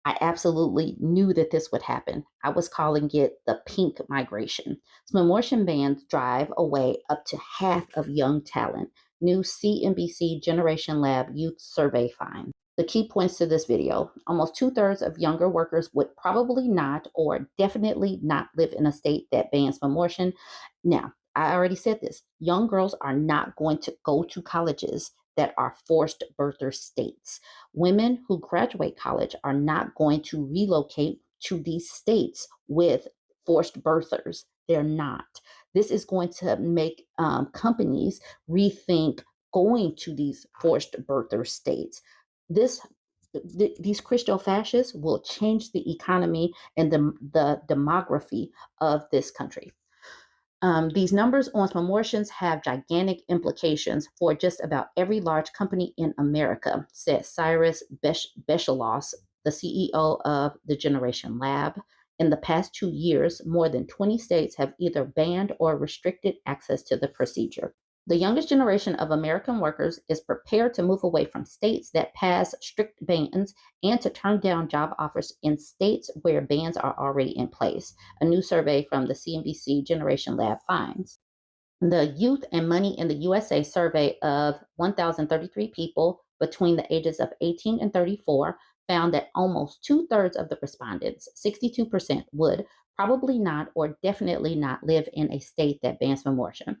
I absolutely knew that this would happen. I was calling it the pink migration. Smbortion bans drive away up to half of young talent. New CNBC Generation Lab Youth Survey finds. The key points to this video: almost two-thirds of younger workers would probably not or definitely not live in a state that bans smbortion. Now, I already said this. Young girls are not going to go to colleges that are forced birther states. Women who graduate college are not going to relocate to these states with forced birthers. They're not. This is going to make companies rethink going to these forced birther states. This these Christo fascists will change the economy and the demography of this country. These numbers on promotions have gigantic implications for just about every large company in America, said Cyrus Beshelos, the CEO of the Generation Lab. In the past 2 years, more than 20 states have either banned or restricted access to the procedure. The youngest generation of American workers is prepared to move away from states that pass strict bans and to turn down job offers in states where bans are already in place, a new survey from the CNBC Generation Lab finds. The Youth and Money in the USA survey of 1,033 people between the ages of 18 and 34 found that almost two-thirds of the respondents, 62%, would probably not or definitely not live in a state that bans abortion.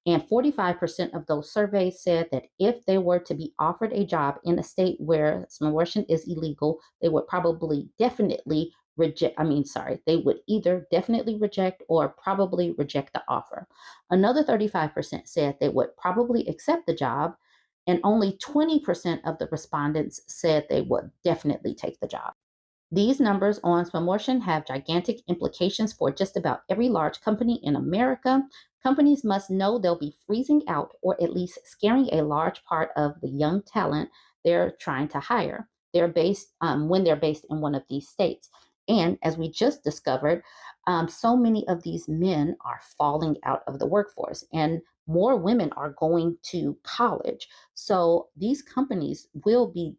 And 45% of those surveys said that if they were to be offered a job in a state where abortion is illegal, they would probably definitely they would either definitely reject or probably reject the offer. Another 35% said they would probably accept the job, and only 20% of the respondents said they would definitely take the job. These numbers on promotion have gigantic implications for just about every large company in America. Companies must know they'll be freezing out or at least scaring a large part of the young talent they're trying to hire. When they're based in one of these states. And as we just discovered, so many of these men are falling out of the workforce, and more women are going to college. So these companies will be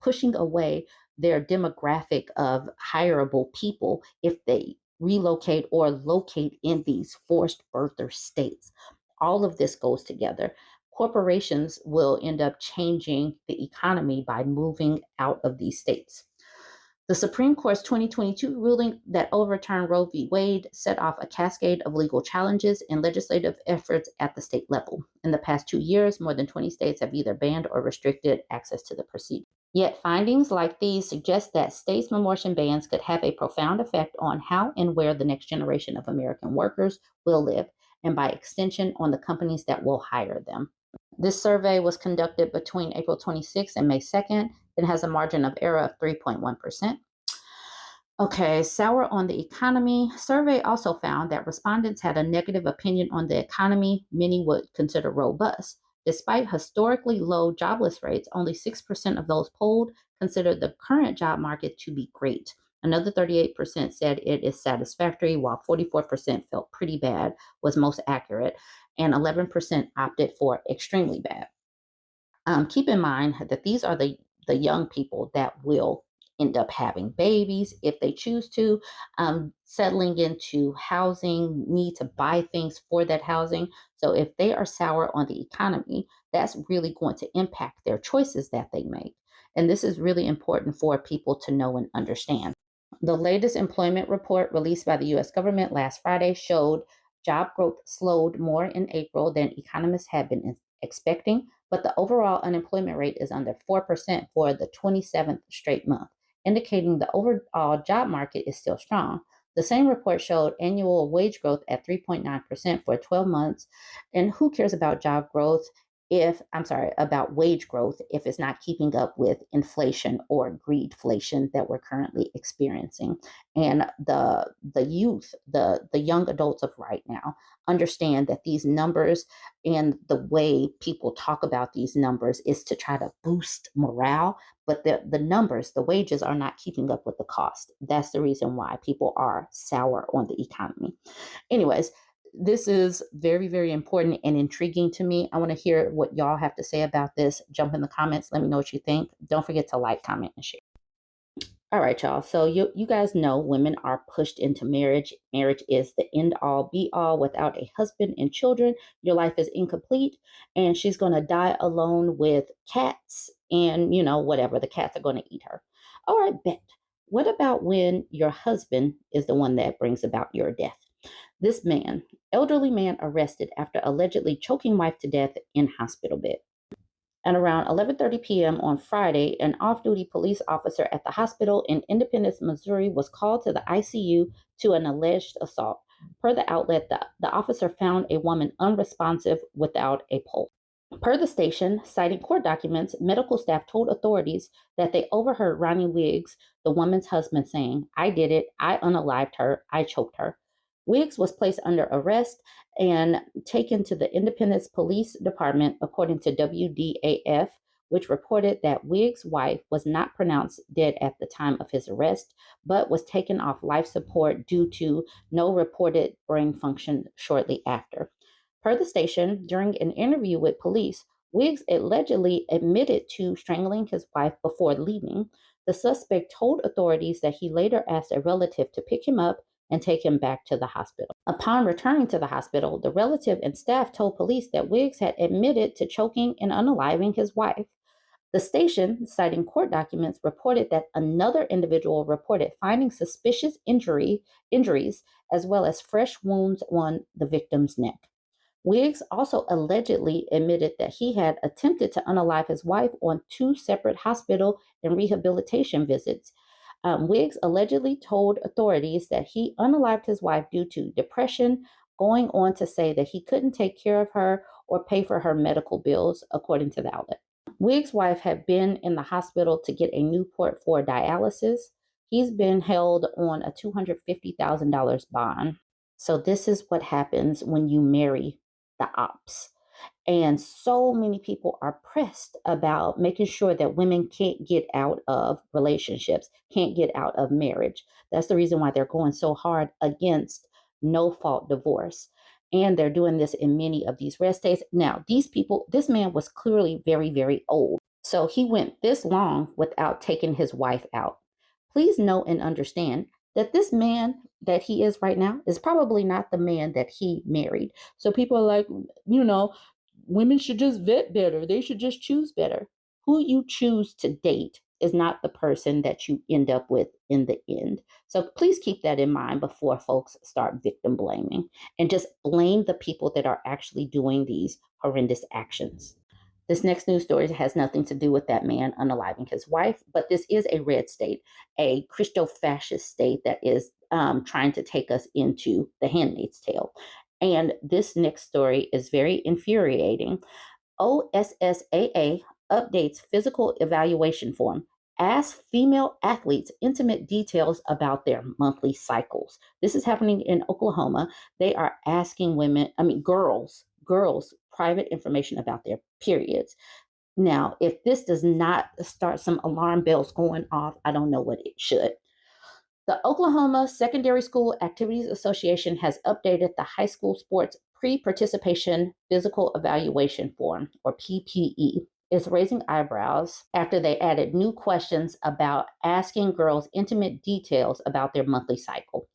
pushing away their demographic of hireable people if they relocate or locate in these forced birther states. All of this goes together. Corporations will end up changing the economy by moving out of these states. The Supreme Court's 2022 ruling that overturned Roe v. Wade set off a cascade of legal challenges and legislative efforts at the state level. In the past 2 years, more than 20 states have either banned or restricted access to the procedure. Yet findings like these suggest that states' abortion bans could have a profound effect on how and where the next generation of American workers will live, and by extension, on the companies that will hire them. This survey was conducted between April 26th and May 2nd. It has a margin of error of 3.1%. Okay, sour on the economy. Survey also found that respondents had a negative opinion on the economy many would consider robust. Despite historically low jobless rates, only 6% of those polled considered the current job market to be great. Another 38% said it is satisfactory, while 44% felt pretty bad was most accurate, and 11% opted for extremely bad. Keep in mind that these are the young people that will end up having babies if they choose to, settling into housing, need to buy things for that housing. So if they are sour on the economy, that's really going to impact their choices that they make. And this is really important for people to know and understand. The latest employment report released by the U.S. government last Friday showed job growth slowed more in April than economists had been expecting, but the overall unemployment rate is under 4% for the 27th straight month, indicating the overall job market is still strong. The same report showed annual wage growth at 3.9% for 12 months. And who cares about about wage growth if it's not keeping up with inflation or greedflation that we're currently experiencing. And the youth, the young adults of right now understand that these numbers and the way people talk about these numbers is to try to boost morale, but the numbers, the wages are not keeping up with the cost. That's the reason why people are sour on the economy. Anyways, this is very, very important and intriguing to me. I want to hear what y'all have to say about this. Jump in the comments. Let me know what you think. Don't forget to like, comment, and share. All right, y'all. So you guys know women are pushed into marriage. Marriage is the end all be all. Without a husband and children, your life is incomplete. And she's going to die alone with cats and, whatever. The cats are going to eat her. All right, bet. What about when your husband is the one that brings about your death? This man, elderly man, arrested after allegedly choking wife to death in hospital bed. And around 11:30 p.m. on Friday, an off-duty police officer at the hospital in Independence, Missouri, was called to the ICU to an alleged assault. Per the outlet, the officer found a woman unresponsive without a pulse. Per the station, citing court documents, medical staff told authorities that they overheard Ronnie Wiggs, the woman's husband, saying, "I did it. I unalived her. I choked her." Wiggs was placed under arrest and taken to the Independence Police Department, according to WDAF, which reported that Wiggs' wife was not pronounced dead at the time of his arrest, but was taken off life support due to no reported brain function shortly after. Per the station, during an interview with police, Wiggs allegedly admitted to strangling his wife before leaving. The suspect told authorities that he later asked a relative to pick him up and take him back to the hospital. Upon returning to the hospital, the relative and staff told police that Wiggs had admitted to choking and unaliving his wife. The station, citing court documents, reported that another individual reported finding suspicious injuries as well as fresh wounds on the victim's neck. Wiggs also allegedly admitted that he had attempted to unalive his wife on two separate hospital and rehabilitation visits. Wiggs allegedly told authorities that he unalived his wife due to depression, going on to say that he couldn't take care of her or pay for her medical bills, according to the outlet. Wiggs' wife had been in the hospital to get a Newport for dialysis. He's been held on a $250,000 bond. So, this is what happens when you marry the ops. And so many people are pressed about making sure that women can't get out of relationships, can't get out of marriage. That's the reason why they're going so hard against no fault divorce. And they're doing this in many of these red states. Now, this man was clearly very, very old. So he went this long without taking his wife out. Please know and understand that this man that he is right now is probably not the man that he married. So people are like, women should just vet better. They should just choose better. Who you choose to date is not the person that you end up with in the end. So please keep that in mind before folks start victim blaming and just blame the people that are actually doing these horrendous actions. This next news story has nothing to do with that man unaliving his wife, but this is a red state, a Christo-fascist state that is trying to take us into the Handmaid's Tale. And this next story is very infuriating. OSSAA updates physical evaluation form. Ask female athletes intimate details about their monthly cycles. This is happening in Oklahoma. They are asking girls, private information about their periods. Now, if this does not start some alarm bells going off, I don't know what it should. The Oklahoma Secondary School Activities Association has updated the high school sports pre-participation physical evaluation form, or PPE. It's raising eyebrows after they added new questions about asking girls intimate details about their monthly cycle.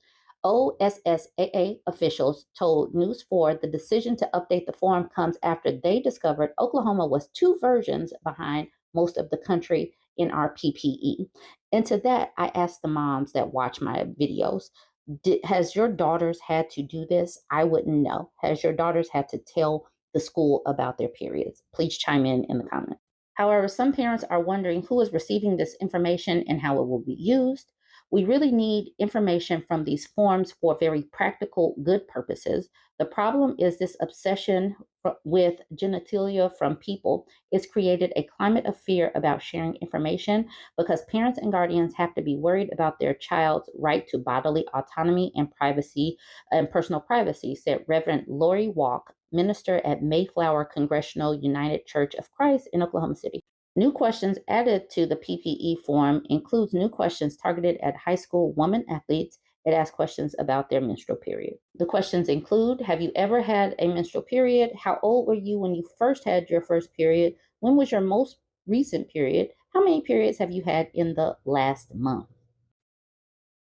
OSSAA officials told News 4 the decision to update the form comes after they discovered Oklahoma was two versions behind most of the country in our PPE. And to that, I asked the moms that watch my videos, has your daughters had to do this? I wouldn't know. Has your daughters had to tell the school about their periods? Please chime in the comments. However, some parents are wondering who is receiving this information and how it will be used. We really need information from these forms for very practical, good purposes. The problem is this obsession with genitalia from people has created a climate of fear about sharing information because parents and guardians have to be worried about their child's right to bodily autonomy and privacy and personal privacy, said Reverend Lori Walk, minister at Mayflower Congregational United Church of Christ in Oklahoma City. New questions added to the PPE form includes new questions targeted at high school women athletes. It asks questions about their menstrual period. The questions include, have you ever had a menstrual period? How old were you when you first had your first period? When was your most recent period? How many periods have you had in the last month?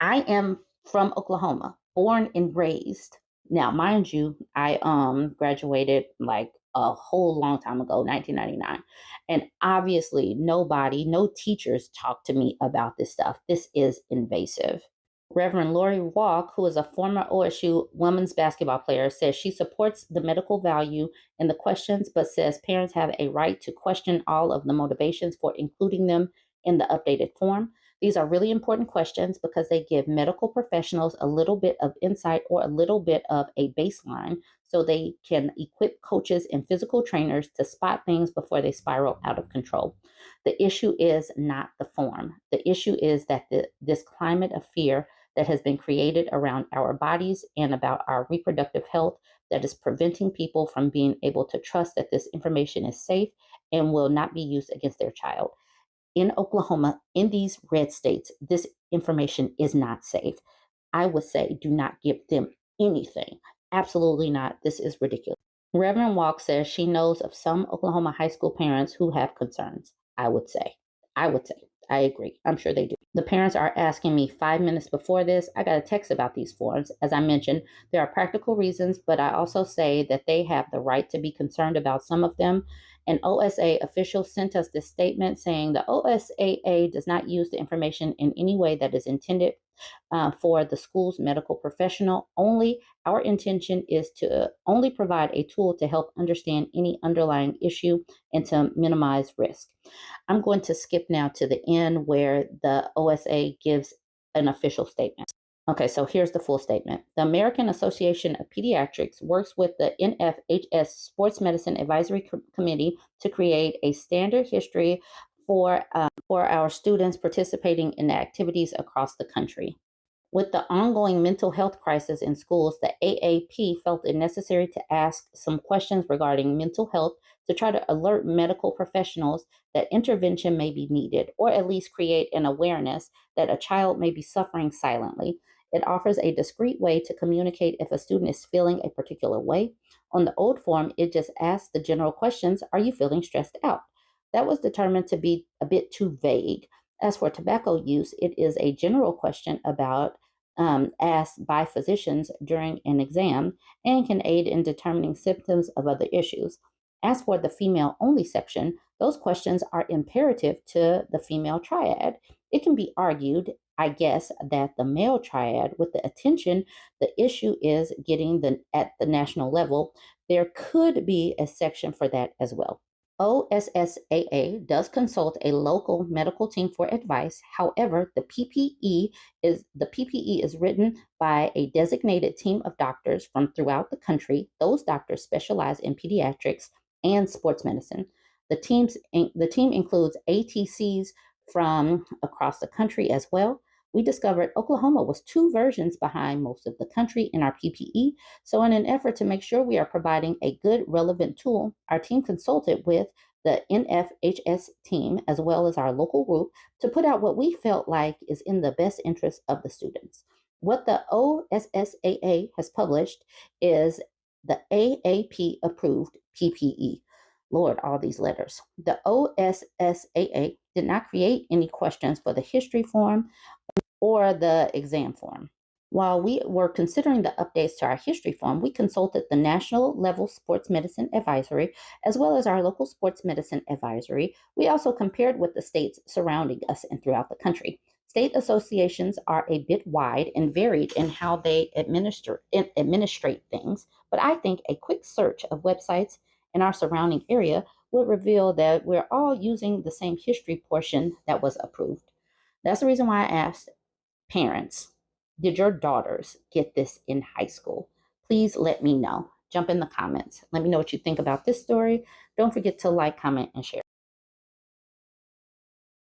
I am from Oklahoma, born and raised. Now, mind you, I graduated like a whole long time ago, 1999. And obviously nobody, no teachers talk to me about this stuff. This is invasive. Reverend Lori Walk, who is a former OSU women's basketball player, says she supports the medical value in the questions, but says parents have a right to question all of the motivations for including them in the updated form. These are really important questions because they give medical professionals a little bit of insight or a little bit of a baseline so they can equip coaches and physical trainers to spot things before they spiral out of control. The issue is not the form. The issue is that this climate of fear that has been created around our bodies and about our reproductive health that is preventing people from being able to trust that this information is safe and will not be used against their child. In Oklahoma, in these red states, this information is not safe. I would say do not give them anything. Absolutely not. This is ridiculous. Reverend Walk says she knows of some Oklahoma high school parents who have concerns. I would say, I agree. I'm sure they do. The parents are asking me 5 minutes before this. I got a text about these forms. As I mentioned, there are practical reasons, but I also say that they have the right to be concerned about some of them. An OSA official sent us this statement saying the OSAA does not use the information in any way that is intended for the school's medical professional. Only our intention is to only provide a tool to help understand any underlying issue and to minimize risk. I'm going to skip now to the end where the OSA gives an official statement. Okay, so here's the full statement. The American Association of Pediatrics works with the NFHS Sports Medicine Advisory Committee to create a standard history for our students participating in activities across the country. With the ongoing mental health crisis in schools, the AAP felt it necessary to ask some questions regarding mental health to try to alert medical professionals that intervention may be needed, or at least create an awareness that a child may be suffering silently. It offers a discreet way to communicate if a student is feeling a particular way. On the old form, it just asks the general questions: are you feeling stressed out? That was determined to be a bit too vague. As for tobacco use, it is a general question about asked by physicians during an exam and can aid in determining symptoms of other issues. As for the female only section, those questions are imperative to the female triad. It can be argued, I guess, that the male triad, with the attention the issue is getting at the national level, there could be a section for that as well. OSSAA does consult a local medical team for advice. However, the PPE is written by a designated team of doctors from throughout the country. Those doctors specialize in pediatrics and sports medicine. The team includes ATCs from across the country as well. We discovered Oklahoma was two versions behind most of the country in our PPE. So, in an effort to make sure we are providing a good, relevant tool, our team consulted with the NFHS team as well as our local group to put out what we felt like is in the best interest of the students. What the OSSAA has published is the AAP approved PPE. Lord, all these letters. The OSSAA did not create any questions for the history form or the exam form. While we were considering the updates to our history form, we consulted the National Level Sports Medicine Advisory as well as our local sports medicine advisory. We also compared with the states surrounding us and throughout the country. State associations are a bit wide and varied in how they administrate things, but I think a quick search of websites in our surrounding area would reveal that we're all using the same history portion that was approved. That's the reason why I asked parents, did your daughters get this in high school? Please let me know. Jump in the comments. Let me know what you think about this story. Don't forget to like, comment, and share.